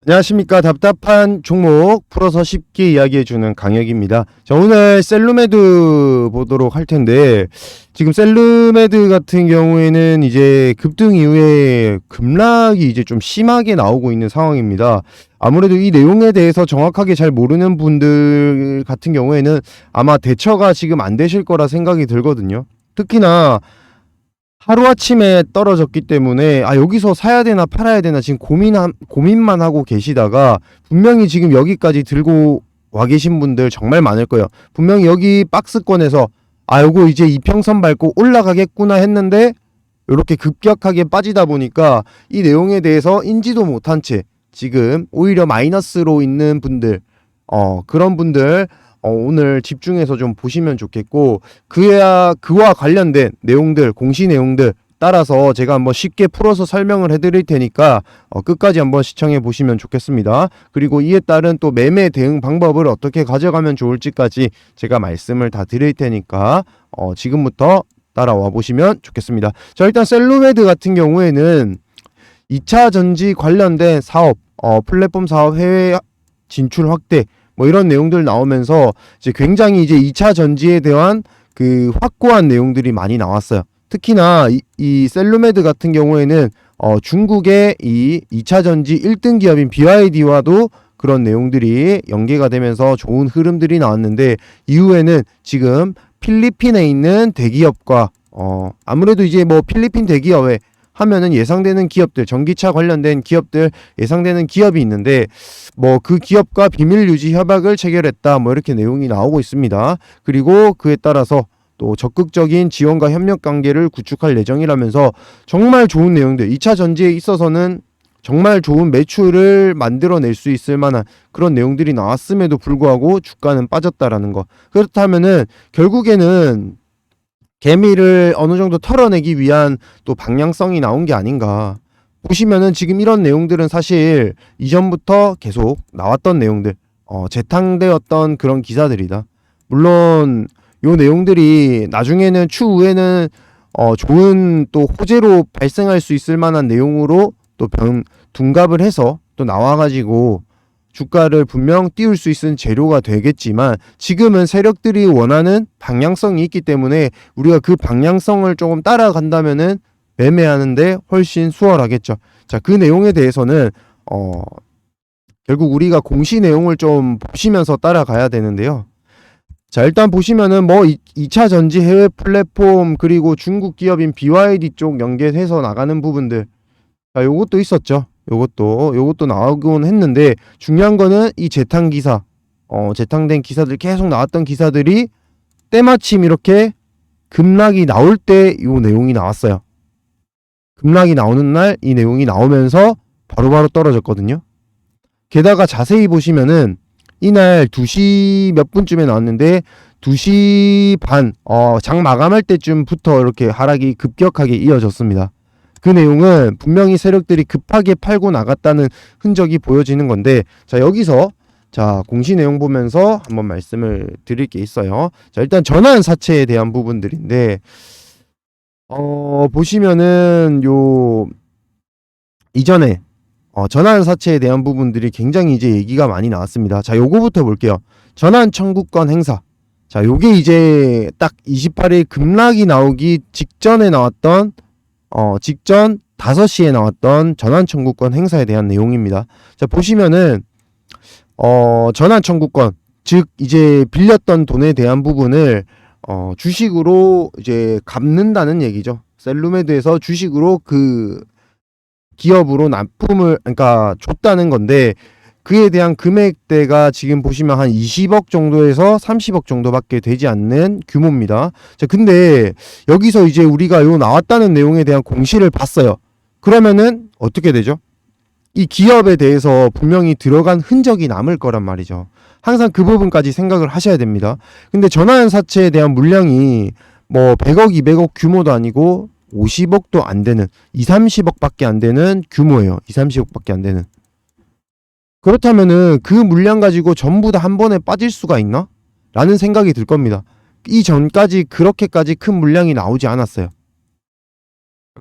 안녕하십니까. 답답한 종목 풀어서 쉽게 이야기해주는 강혁입니다. 자, 오늘 셀루메드 보도록 할 텐데, 지금 셀루메드 같은 경우에는 이제 급등 이후에 급락이 이제 좀 심하게 나오고 있는 상황입니다. 아무래도 이 내용에 대해서 정확하게 잘 모르는 분들 같은 경우에는 아마 대처가 지금 안 되실 거라 생각이 들거든요. 특히나 하루아침에 떨어졌기 때문에 여기서 사야 되나 팔아야 되나 지금 고민만 하고 계시다가 분명히 지금 여기까지 들고 와 계신 분들 정말 많을 거예요. 분명히 여기 박스권에서 요거 이제 이평선 밟고 올라가겠구나 했는데 이렇게 급격하게 빠지다 보니까 이 내용에 대해서 인지도 못한 채 지금 오히려 마이너스로 있는 분들, 그런 분들 오늘 집중해서 좀 보시면 좋겠고, 그와 관련된 내용들, 공시 내용들 따라서 제가 한번 쉽게 풀어서 설명을 해드릴 테니까 끝까지 한번 시청해 보시면 좋겠습니다. 그리고 이에 따른 또 매매 대응 방법을 어떻게 가져가면 좋을지까지 제가 말씀을 다 드릴 테니까 지금부터 따라와 보시면 좋겠습니다. 자, 일단 셀루메드 같은 경우에는 2차 전지 관련된 사업, 플랫폼 사업 해외 진출 확대 뭐 이런 내용들 나오면서 이제 굉장히 이제 2차 전지에 대한 그 확고한 내용들이 많이 나왔어요. 특히나 이 셀루메드 같은 경우에는 중국의 이 2차 전지 1등 기업인 BYD와도 그런 내용들이 연계가 되면서 좋은 흐름들이 나왔는데, 이후에는 지금 필리핀에 있는 대기업과 아무래도 이제 뭐 필리핀 대기업에 하면은 예상되는 기업들, 전기차 관련된 기업들 예상되는 기업이 있는데, 뭐 그 기업과 비밀 유지 협약을 체결했다, 뭐 이렇게 내용이 나오고 있습니다. 그리고 그에 따라서 또 적극적인 지원과 협력 관계를 구축할 예정이라면서 정말 좋은 내용들, 2차 전지에 있어서는 정말 좋은 매출을 만들어낼 수 있을 만한 그런 내용들이 나왔음에도 불구하고 주가는 빠졌다라는 거. 그렇다면은 결국에는 개미를 어느 정도 털어내기 위한 또 방향성이 나온 게 아닌가. 보시면은 지금 이런 내용들은 사실 이전부터 계속 나왔던 내용들, 재탕되었던 그런 기사들이다. 물론 요 내용들이 나중에는 추후에는 좋은 또 호재로 발생할 수 있을 만한 내용으로 또 둔갑을 해서 또 나와가지고 주가를 분명 띄울 수 있는 재료가 되겠지만, 지금은 세력들이 원하는 방향성이 있기 때문에 우리가 그 방향성을 조금 따라간다면은 매매하는데 훨씬 수월하겠죠. 자, 그 내용에 대해서는 결국 우리가 공시 내용을 좀 보시면서 따라가야 되는데요. 자, 일단 보시면은 뭐 2차 전지 해외 플랫폼, 그리고 중국 기업인 BYD 쪽 연계해서 나가는 부분들, 자, 요것도 있었죠. 요것도 나오곤 했는데, 중요한 거는 이 재탕 기사, 재탕된 기사들, 계속 나왔던 기사들이 때마침 이렇게 급락이 나올 때 요 내용이 나왔어요. 급락이 나오는 날 이 내용이 나오면서 바로바로 떨어졌거든요. 게다가 자세히 보시면은 이날 2시 몇 분쯤에 나왔는데 2시 반, 장 마감할 때쯤부터 이렇게 하락이 급격하게 이어졌습니다. 그 내용은 분명히 세력들이 급하게 팔고 나갔다는 흔적이 보여지는 건데, 자, 여기서 자, 공시 내용 보면서 한번 말씀을 드릴 게 있어요. 자, 일단 전환 사채에 대한 부분들인데, 보시면은 요 이전에 전환 사채에 대한 부분들이 굉장히 이제 얘기가 많이 나왔습니다. 자, 요거부터 볼게요. 전환 청구권 행사. 자, 요게 이제 딱 28일 급락이 나오기 직전에 나왔던 직전 5시에 나왔던 전환 청구권 행사에 대한 내용입니다. 자, 보시면은 전환 청구권, 즉 이제 빌렸던 돈에 대한 부분을 주식으로 이제 갚는다는 얘기죠. 셀루메드에서 주식으로 그 기업으로 납품을, 그러니까 줬다는 건데, 그에 대한 금액대가 지금 보시면 한 20억 정도에서 30억 정도밖에 되지 않는 규모입니다. 자, 근데 여기서 이제 우리가 요 나왔다는 내용에 대한 공시를 봤어요. 그러면은 어떻게 되죠? 이 기업에 대해서 분명히 들어간 흔적이 남을 거란 말이죠. 항상 그 부분까지 생각을 하셔야 됩니다. 근데 전환 사채에 대한 물량이 뭐 100억, 200억 규모도 아니고 50억도 안 되는, 2, 30억 밖에 안 되는 규모예요. 2, 30억 밖에 안 되는. 그렇다면은 그 물량 가지고 전부 다 한 번에 빠질 수가 있나? 라는 생각이 들 겁니다. 이전까지 그렇게까지 큰 물량이 나오지 않았어요.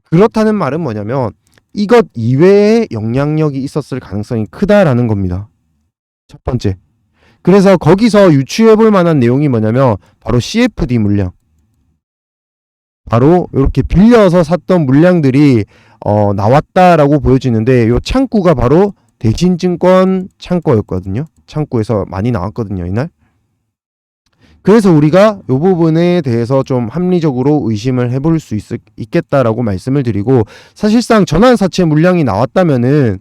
그렇다는 말은 뭐냐면 이것 이외에 영향력이 있었을 가능성이 크다라는 겁니다. 첫 번째. 그래서 거기서 유추해 볼 만한 내용이 뭐냐면 바로 CFD 물량. 바로 이렇게 빌려서 샀던 물량들이 나왔다라고 보여지는데 이 창구가 바로 대신증권 창고였거든요. 창구에서 많이 나왔거든요, 이날. 그래서 우리가 이 부분에 대해서 좀 합리적으로 의심을 해볼 수 있겠다라고 말씀을 드리고, 사실상 전환사채 물량이 나왔다면은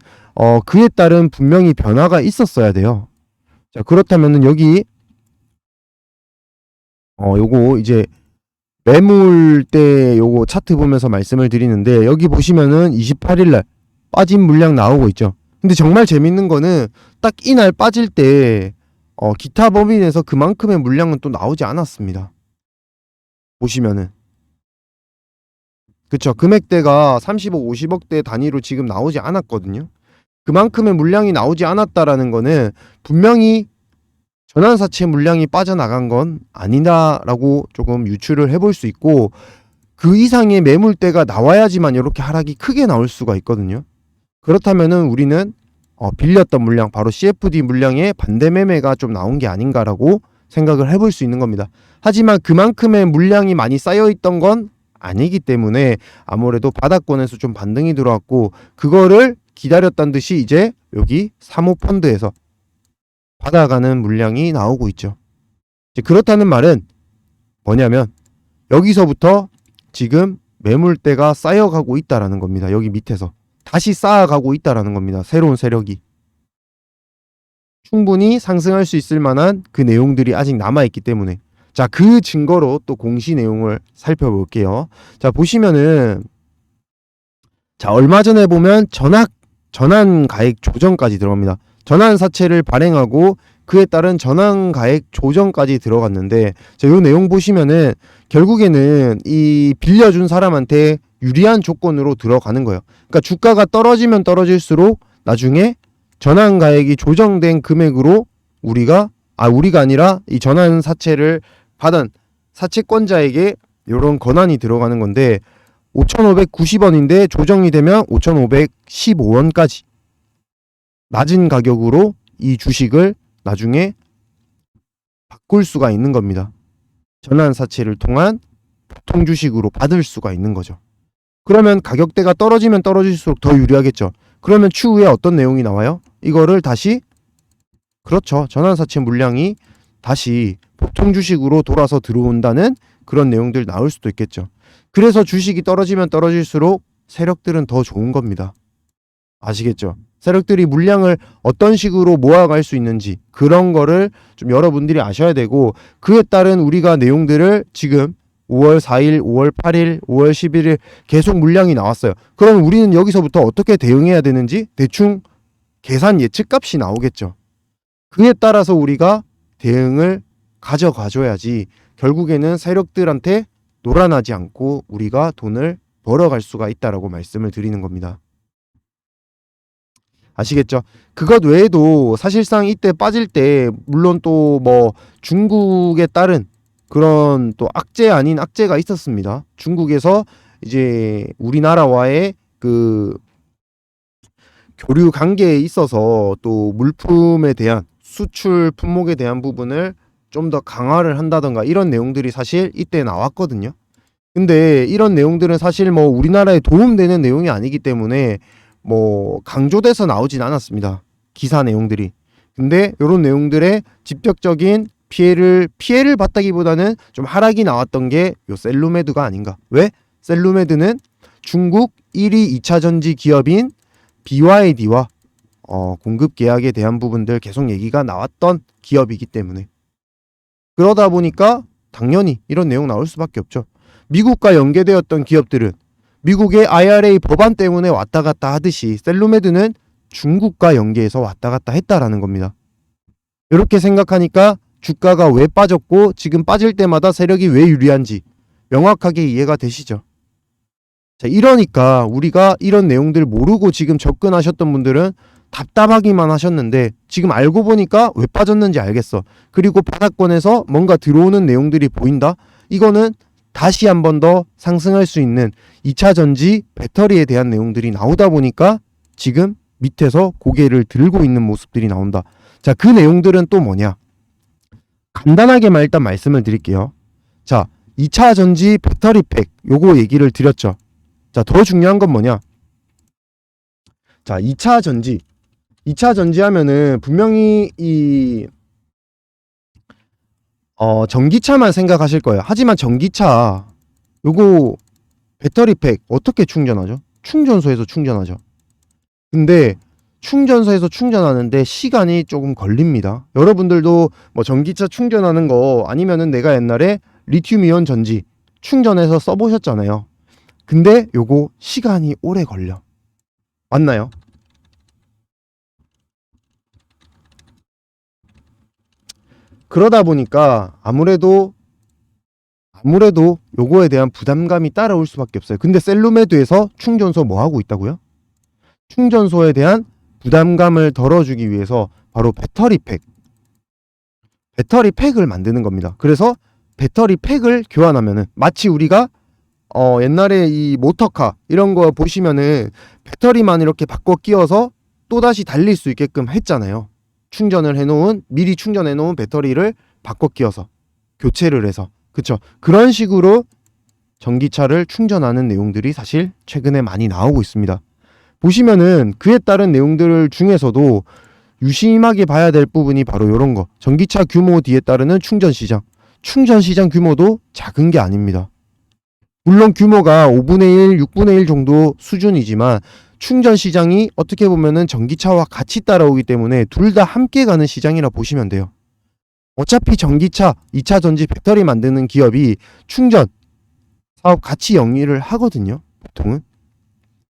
그에 따른 분명히 변화가 있었어야 돼요. 자, 그렇다면은 여기 요거 이제 매물대 요거 차트 보면서 말씀을 드리는데, 여기 보시면은 28일날 빠진 물량 나오고 있죠. 근데 정말 재밌는 거는 딱 이날 빠질 때 기타 법인에서 그만큼의 물량은 또 나오지 않았습니다. 보시면은 그쵸, 금액대가 30억 50억대 단위로 지금 나오지 않았거든요. 그만큼의 물량이 나오지 않았다라는 거는 분명히 전환사채 물량이 빠져나간 건 아니다라고 조금 유추를 해볼 수 있고, 그 이상의 매물대가 나와야지만 이렇게 하락이 크게 나올 수가 있거든요. 그렇다면은 우리는 빌렸던 물량, 바로 CFD 물량의 반대 매매가 좀 나온 게 아닌가라고 생각을 해볼 수 있는 겁니다. 하지만 그만큼의 물량이 많이 쌓여있던 건 아니기 때문에 아무래도 바닥권에서 좀 반등이 들어왔고, 그거를 기다렸다는 듯이 이제 여기 사모펀드에서 받아가는 물량이 나오고 있죠. 그렇다는 말은 뭐냐면 여기서부터 지금 매물대가 쌓여가고 있다라는 겁니다. 여기 밑에서 다시 쌓아가고 있다라는 겁니다. 새로운 세력이 충분히 상승할 수 있을 만한 그 내용들이 아직 남아있기 때문에, 자, 그 증거로 또 공시 내용을 살펴볼게요. 자, 보시면은 자, 얼마 전에 보면 전환 가액 조정까지 들어갑니다. 전환 사채를 발행하고 그에 따른 전환 가액 조정까지 들어갔는데, 자, 요 내용 보시면은 결국에는 이 빌려준 사람한테 유리한 조건으로 들어가는 거예요. 그러니까 주가가 떨어지면 떨어질수록 나중에 전환 가액이 조정된 금액으로 우리가 아니라 이 전환 사채를 받은 사채권자에게 이런 권한이 들어가는 건데, 5,590원인데 조정이 되면 5,515원까지 낮은 가격으로 이 주식을 나중에 바꿀 수가 있는 겁니다. 전환 사채를 통한 보통 주식으로 받을 수가 있는 거죠. 그러면 가격대가 떨어지면 떨어질수록 더 유리하겠죠. 그러면 추후에 어떤 내용이 나와요? 이거를 다시, 그렇죠, 전환 사채 물량이 다시 보통 주식으로 돌아서 들어온다는 그런 내용들 나올 수도 있겠죠. 그래서 주식이 떨어지면 떨어질수록 세력들은 더 좋은 겁니다. 아시겠죠? 세력들이 물량을 어떤 식으로 모아갈 수 있는지 그런 거를 좀 여러분들이 아셔야 되고, 그에 따른 우리가 내용들을 지금 5월 4일, 5월 8일, 5월 11일 계속 물량이 나왔어요. 그럼 우리는 여기서부터 어떻게 대응해야 되는지 대충 계산 예측값이 나오겠죠. 그에 따라서 우리가 대응을 가져가줘야지 결국에는 세력들한테 놀아나지 않고 우리가 돈을 벌어갈 수가 있다라고 말씀을 드리는 겁니다. 아시겠죠? 그것 외에도 사실상 이때 빠질 때 물론 또 뭐 중국에 따른 그런 또 악재 아닌 악재가 있었습니다. 중국에서 이제 우리나라와의 그 교류 관계에 있어서 또 물품에 대한 수출 품목에 대한 부분을 좀 더 강화를 한다던가 이런 내용들이 사실 이때 나왔거든요. 근데 이런 내용들은 사실 뭐 우리나라에 도움되는 내용이 아니기 때문에 뭐 강조돼서 나오진 않았습니다. 기사 내용들이. 근데 이런 내용들의 직접적인 피해를 봤다기보다는 좀 하락이 나왔던 게 요 셀루메드가 아닌가. 왜? 셀루메드는 중국 1위 2차 전지 기업인 BYD와 공급 계약에 대한 부분들 계속 얘기가 나왔던 기업이기 때문에, 그러다 보니까 당연히 이런 내용 나올 수밖에 없죠. 미국과 연계되었던 기업들은 미국의 IRA 법안 때문에 왔다 갔다 하듯이 셀루메드는 중국과 연계해서 왔다 갔다 했다라는 겁니다. 이렇게 생각하니까 주가가 왜 빠졌고 지금 빠질 때마다 세력이 왜 유리한지 명확하게 이해가 되시죠? 자, 이러니까 우리가 이런 내용들 모르고 지금 접근하셨던 분들은 답답하기만 하셨는데 지금 알고 보니까 왜 빠졌는지 알겠어. 그리고 바닥권에서 뭔가 들어오는 내용들이 보인다? 이거는 다시 한 번 더 상승할 수 있는 2차 전지 배터리에 대한 내용들이 나오다 보니까 지금 밑에서 고개를 들고 있는 모습들이 나온다. 자, 그 내용들은 또 뭐냐? 간단하게만 일단 말씀을 드릴게요. 자, 2차 전지 배터리 팩 요거 얘기를 드렸죠. 자, 더 중요한 건 뭐냐? 자, 2차 전지 하면은 분명히 이 전기차만 생각하실 거예요. 하지만 전기차 요거 배터리 팩 어떻게 충전하죠? 충전소에서 충전하죠. 근데 충전소에서 충전하는데 시간이 조금 걸립니다. 여러분들도 뭐 전기차 충전하는 거 아니면은 내가 옛날에 리튬이온 전지 충전해서 써보셨잖아요. 근데 요거 시간이 오래 걸려. 맞나요? 그러다 보니까 아무래도 요거에 대한 부담감이 따라올 수밖에 없어요. 근데 셀루메드에서 충전소 뭐 하고 있다고요? 충전소에 대한 부담감을 덜어주기 위해서 바로 배터리 팩을 만드는 겁니다. 그래서 배터리 팩을 교환하면은 마치 우리가 옛날에 이 모터카 이런 거 보시면은 배터리만 이렇게 바꿔 끼워서 또다시 달릴 수 있게끔 했잖아요. 미리 충전해 놓은 배터리를 바꿔 끼워서 교체를 해서. 그쵸? 그런 식으로 전기차를 충전하는 내용들이 사실 최근에 많이 나오고 있습니다. 보시면은 그에 따른 내용들 중에서도 유심하게 봐야 될 부분이 바로 이런 거. 전기차 규모 뒤에 따르는 충전 시장 규모도 작은 게 아닙니다. 물론 규모가 5분의 1, 6분의 1 정도 수준이지만 충전 시장이 어떻게 보면은 전기차와 같이 따라오기 때문에 둘 다 함께 가는 시장이라 보시면 돼요. 어차피 전기차, 2차 전지 배터리 만드는 기업이 충전 사업 같이 영위를 하거든요. 보통은.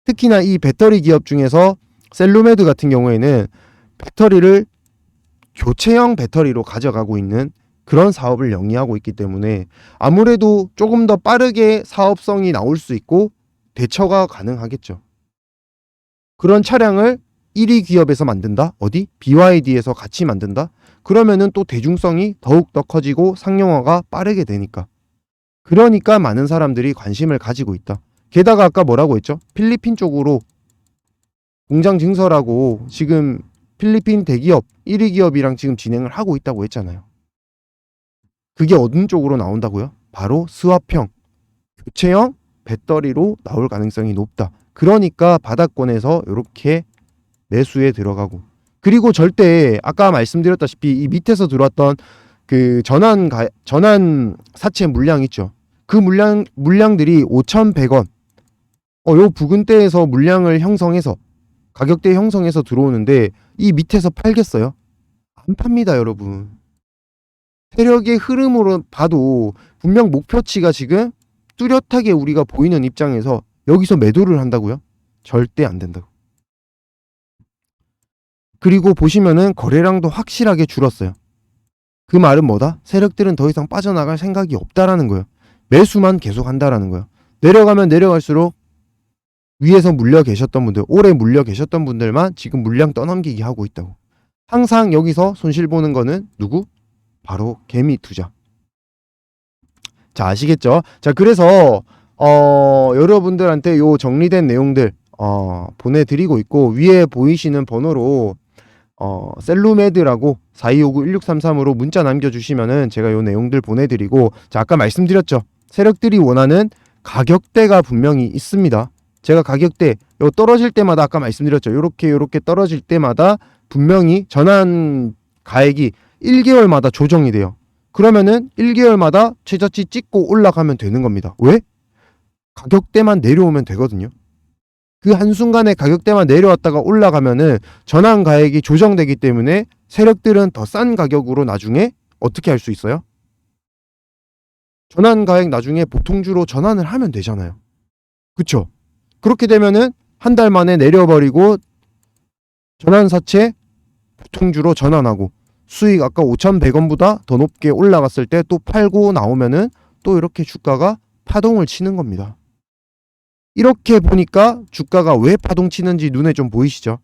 특히나 이 배터리 기업 중에서 셀루메드 같은 경우에는 배터리를 교체형 배터리로 가져가고 있는 그런 사업을 영위하고 있기 때문에 아무래도 조금 더 빠르게 사업성이 나올 수 있고 대처가 가능하겠죠. 그런 차량을 1위 기업에서 만든다? 어디? BYD에서 같이 만든다? 그러면은 또 대중성이 더욱더 커지고 상용화가 빠르게 되니까. 그러니까 많은 사람들이 관심을 가지고 있다. 게다가 아까 뭐라고 했죠? 필리핀 쪽으로 공장 증설하고 지금 필리핀 대기업 1위 기업이랑 지금 진행을 하고 있다고 했잖아요. 그게 어느 쪽으로 나온다고요? 바로 스왑형, 교체형 배터리로 나올 가능성이 높다. 그러니까 바닥권에서 이렇게 매수에 들어가고, 그리고 절대 아까 말씀드렸다시피 이 밑에서 들어왔던 그 전환 사채 물량 있죠. 그 물량들이 5,100원 요 부근대에서 물량을 형성해서 가격대 형성해서 들어오는데 이 밑에서 팔겠어요? 안 팝니다, 여러분. 세력의 흐름으로 봐도 분명 목표치가 지금 뚜렷하게 우리가 보이는 입장에서 여기서 매도를 한다고요? 절대 안 된다고. 그리고 보시면은 거래량도 확실하게 줄었어요. 그 말은 뭐다? 세력들은 더 이상 빠져나갈 생각이 없다라는 거예요. 매수만 계속 한다라는 거예요. 내려가면 내려갈수록 위에서 물려 계셨던 분들, 오래 물려 계셨던 분들만 지금 물량 떠넘기기 하고 있다고. 항상 여기서 손실 보는 거는 누구? 바로 개미 투자. 자, 아시겠죠? 자, 그래서 여러분들한테 요 정리된 내용들 보내드리고 있고, 위에 보이시는 번호로 셀루메드라고 4259-1633으로 문자 남겨주시면은 제가 요 내용들 보내드리고, 자, 아까 말씀드렸죠. 세력들이 원하는 가격대가 분명히 있습니다. 제가 가격대 요 떨어질 때마다 아까 말씀드렸죠. 요렇게 떨어질 때마다 분명히 전환 가액이 1개월마다 조정이 돼요. 그러면은 1개월마다 최저치 찍고 올라가면 되는 겁니다. 왜? 가격대만 내려오면 되거든요. 그 한순간에 가격대만 내려왔다가 올라가면은 전환 가액이 조정되기 때문에 세력들은 더 싼 가격으로 나중에 어떻게 할 수 있어요? 전환 가액 나중에 보통주로 전환을 하면 되잖아요. 그쵸? 그렇게 되면은 한 달 만에 내려버리고 전환사채 보통주로 전환하고 수익 아까 5,100원보다 더 높게 올라갔을 때 또 팔고 나오면은 또 이렇게 주가가 파동을 치는 겁니다. 이렇게 보니까 주가가 왜 파동 치는지 눈에 좀 보이시죠?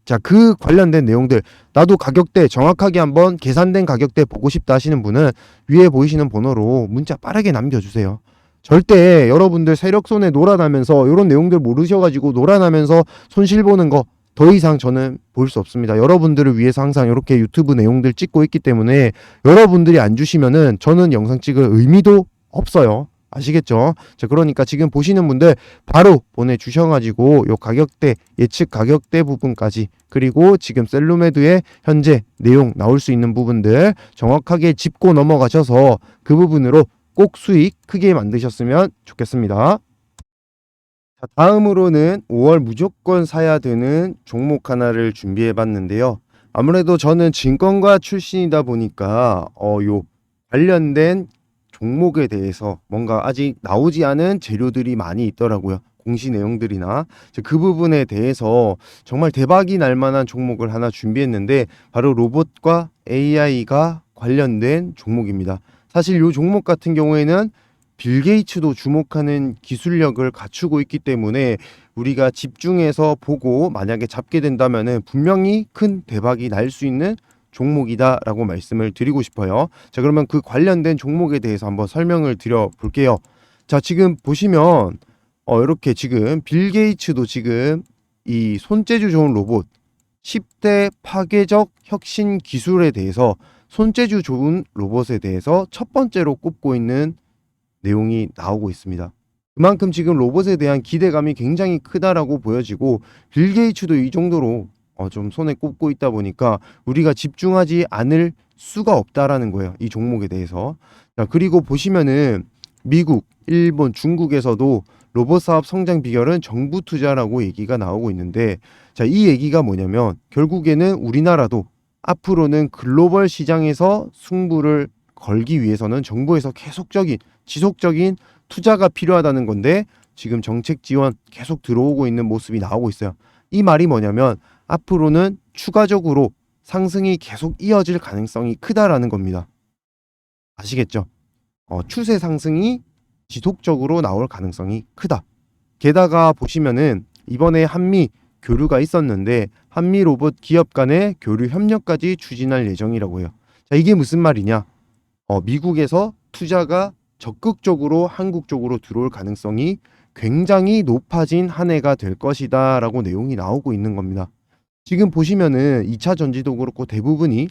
자, 그 관련된 내용들, 나도 가격대 정확하게 한번 계산된 가격대 보고 싶다 하시는 분은 위에 보이시는 번호로 문자 빠르게 남겨주세요. 절대 여러분들 세력손에 놀아나면서 이런 내용들 모르셔가지고 놀아나면서 손실 보는 거 더 이상 저는 볼 수 없습니다. 여러분들을 위해서 항상 이렇게 유튜브 내용들 찍고 있기 때문에 여러분들이 안 주시면은 저는 영상 찍을 의미도 없어요. 아시겠죠? 자, 그러니까 지금 보시는 분들 바로 보내주셔가지고 요 가격대, 예측 가격대 부분까지, 그리고 지금 셀루메드의 현재 내용 나올 수 있는 부분들 정확하게 짚고 넘어가셔서 그 부분으로 꼭 수익 크게 만드셨으면 좋겠습니다. 자, 다음으로는 5월 무조건 사야 되는 종목 하나를 준비해 봤는데요. 아무래도 저는 증권가 출신이다 보니까 요 관련된 종목에 대해서 뭔가 아직 나오지 않은 재료들이 많이 있더라고요. 공시 내용들이나 그 부분에 대해서 정말 대박이 날 만한 종목을 하나 준비했는데 바로 로봇과 AI가 관련된 종목입니다. 사실 이 종목 같은 경우에는 빌 게이츠도 주목하는 기술력을 갖추고 있기 때문에 우리가 집중해서 보고 만약에 잡게 된다면은 분명히 큰 대박이 날 수 있는 종목이다라고 말씀을 드리고 싶어요. 자, 그러면 그 관련된 종목에 대해서 한번 설명을 드려 볼게요. 자, 지금 보시면 이렇게 지금 빌 게이츠도 지금 이 손재주 좋은 로봇 10대 파괴적 혁신 기술에 대해서 손재주 좋은 로봇에 대해서 첫 번째로 꼽고 있는 내용이 나오고 있습니다. 그만큼 지금 로봇에 대한 기대감이 굉장히 크다라고 보여지고 빌 게이츠도 이 정도로 좀 손에 꼽고 있다 보니까 우리가 집중하지 않을 수가 없다라는 거예요. 이 종목에 대해서. 자, 그리고 보시면은 미국, 일본, 중국에서도 로봇 사업 성장 비결은 정부 투자라고 얘기가 나오고 있는데, 자, 이 얘기가 뭐냐면 결국에는 우리나라도 앞으로는 글로벌 시장에서 승부를 걸기 위해서는 정부에서 계속적인 지속적인 투자가 필요하다는 건데, 지금 정책 지원 계속 들어오고 있는 모습이 나오고 있어요. 이 말이 뭐냐면 앞으로는 추가적으로 상승이 계속 이어질 가능성이 크다라는 겁니다. 아시겠죠? 추세 상승이 지속적으로 나올 가능성이 크다. 게다가 보시면은 이번에 한미 교류가 있었는데 한미 로봇 기업 간의 교류 협력까지 추진할 예정이라고 해요. 자, 이게 무슨 말이냐? 미국에서 투자가 적극적으로 한국 쪽으로 들어올 가능성이 굉장히 높아진 한 해가 될 것이다 라고 내용이 나오고 있는 겁니다. 지금 보시면은 2차 전지도 그렇고 대부분이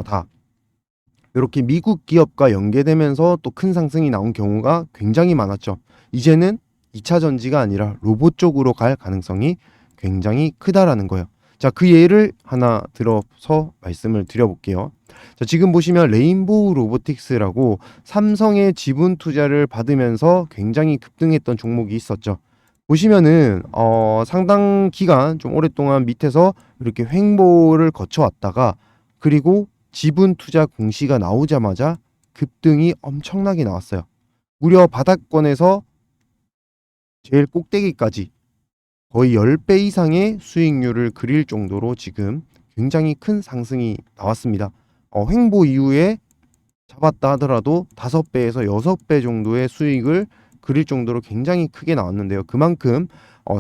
다 이렇게 미국 기업과 연계되면서 또 큰 상승이 나온 경우가 굉장히 많았죠. 이제는 2차 전지가 아니라 로봇 쪽으로 갈 가능성이 굉장히 크다라는 거예요. 자, 그 예를 하나 들어서 말씀을 드려볼게요. 자, 지금 보시면 레인보우 로보틱스라고 삼성의 지분 투자를 받으면서 굉장히 급등했던 종목이 있었죠. 보시면은 상당 기간 좀 오랫동안 밑에서 이렇게 횡보를 거쳐왔다가 그리고 지분 투자 공시가 나오자마자 급등이 엄청나게 나왔어요. 무려 바닥권에서 제일 꼭대기까지 거의 10배 이상의 수익률을 그릴 정도로 지금 굉장히 큰 상승이 나왔습니다. 횡보 이후에 잡았다 하더라도 5배에서 6배 정도의 수익을 그릴 정도로 굉장히 크게 나왔는데요. 그만큼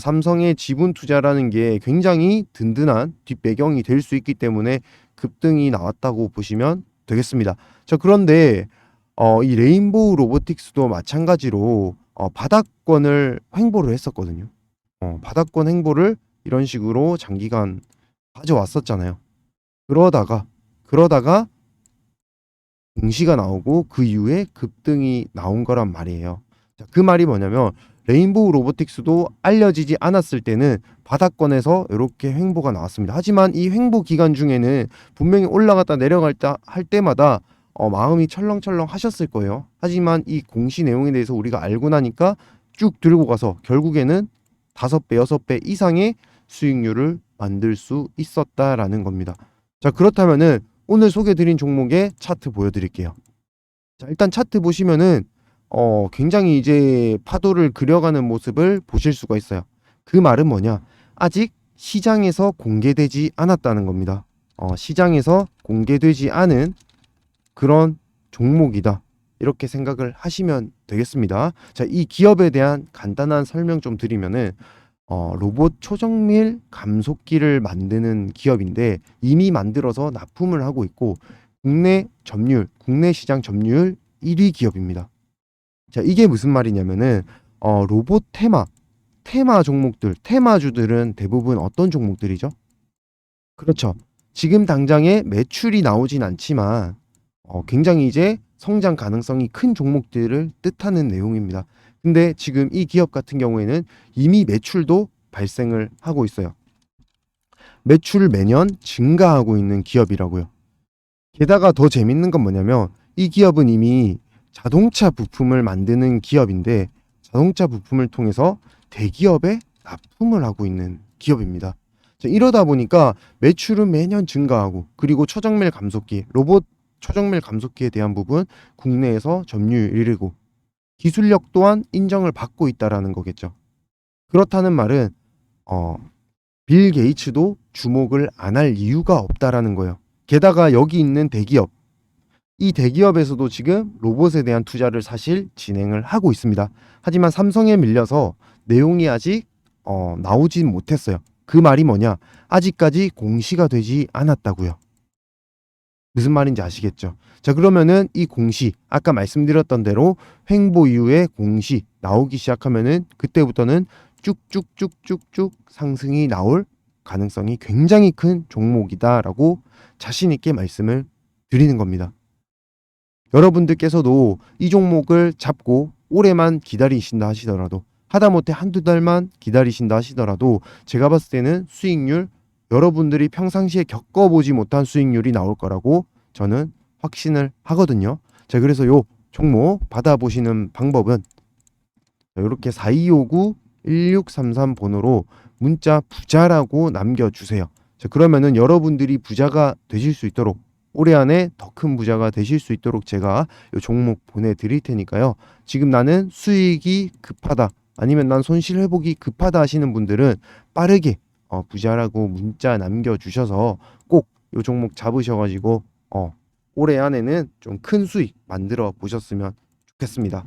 삼성의 지분 투자라는 게 굉장히 든든한 뒷배경이 될 수 있기 때문에 급등이 나왔다고 보시면 되겠습니다. 자, 그런데 이 레인보우 로보틱스도 마찬가지로 바닥권을 횡보를 했었거든요. 바닥권 횡보를 이런 식으로 장기간 가져왔었잖아요. 그러다가 공시가 나오고 그 이후에 급등이 나온 거란 말이에요. 자, 그 말이 뭐냐면 레인보우 로보틱스도 알려지지 않았을 때는 바닥권에서 이렇게 횡보가 나왔습니다. 하지만 이 횡보 기간 중에는 분명히 올라갔다 내려갔다 할 때마다 마음이 철렁철렁 하셨을 거예요. 하지만 이 공시 내용에 대해서 우리가 알고 나니까 쭉 들고 가서 결국에는 5배, 6배 이상의 수익률을 만들 수 있었다라는 겁니다. 자, 그렇다면은 오늘 소개드린 종목의 차트 보여드릴게요. 자, 일단 차트 보시면은 굉장히 이제 파도를 그려가는 모습을 보실 수가 있어요. 그 말은 뭐냐? 아직 시장에서 공개되지 않았다는 겁니다. 시장에서 공개되지 않은 그런 종목이다. 이렇게 생각을 하시면 되겠습니다. 자, 이 기업에 대한 간단한 설명 좀 드리면은 로봇 초정밀 감속기를 만드는 기업인데 이미 만들어서 납품을 하고 있고 국내 시장 점유율 1위 기업입니다. 자, 이게 무슨 말이냐면은 로봇 테마 종목들, 테마주들은 대부분 어떤 종목들이죠? 그렇죠. 지금 당장에 매출이 나오진 않지만 굉장히 이제 성장 가능성이 큰 종목들을 뜻하는 내용입니다. 근데 지금 이 기업 같은 경우에는 이미 매출도 발생을 하고 있어요. 매출 매년 증가하고 있는 기업이라고요. 게다가 더 재밌는 건 뭐냐면 이 기업은 이미 자동차 부품을 만드는 기업인데 자동차 부품을 통해서 대기업에 납품을 하고 있는 기업입니다. 자, 이러다 보니까 매출은 매년 증가하고 그리고 초정밀 감속기, 로봇 초정밀 감속기에 대한 부분 국내에서 점유율 1위고 기술력 또한 인정을 받고 있다라는 거겠죠. 그렇다는 말은 어, 빌 게이츠도 주목을 안 할 이유가 없다라는 거예요. 게다가 여기 있는 대기업, 이 대기업에서도 지금 로봇에 대한 투자를 사실 진행을 하고 있습니다. 하지만 삼성에 밀려서 내용이 아직 나오진 못했어요. 그 말이 뭐냐? 아직까지 공시가 되지 않았다고요. 무슨 말인지 아시겠죠? 자, 그러면은 이 공시, 아까 말씀드렸던 대로 횡보 이후에 공시 나오기 시작하면은 그때부터는 쭉쭉쭉쭉쭉 상승이 나올 가능성이 굉장히 큰 종목이다라고 자신 있게 말씀을 드리는 겁니다. 여러분들께서도 이 종목을 잡고 올해만 기다리신다 하시더라도 하다못해 한두 달만 기다리신다 하시더라도 제가 봤을 때는 수익률 여러분들이 평상시에 겪어보지 못한 수익률이 나올 거라고 저는 확신을 하거든요. 자, 그래서 요 종목 받아보시는 방법은 이렇게 4259-1633 번호로 문자 부자라고 남겨주세요. 자, 그러면은 여러분들이 부자가 되실 수 있도록 올해 안에 더 큰 부자가 되실 수 있도록 제가 이 종목 보내드릴 테니까요. 지금 나는 수익이 급하다 아니면 난 손실 회복이 급하다 하시는 분들은 빠르게 부자라고 문자 남겨주셔서 꼭 이 종목 잡으셔가지고 올해 안에는 좀 큰 수익 만들어 보셨으면 좋겠습니다.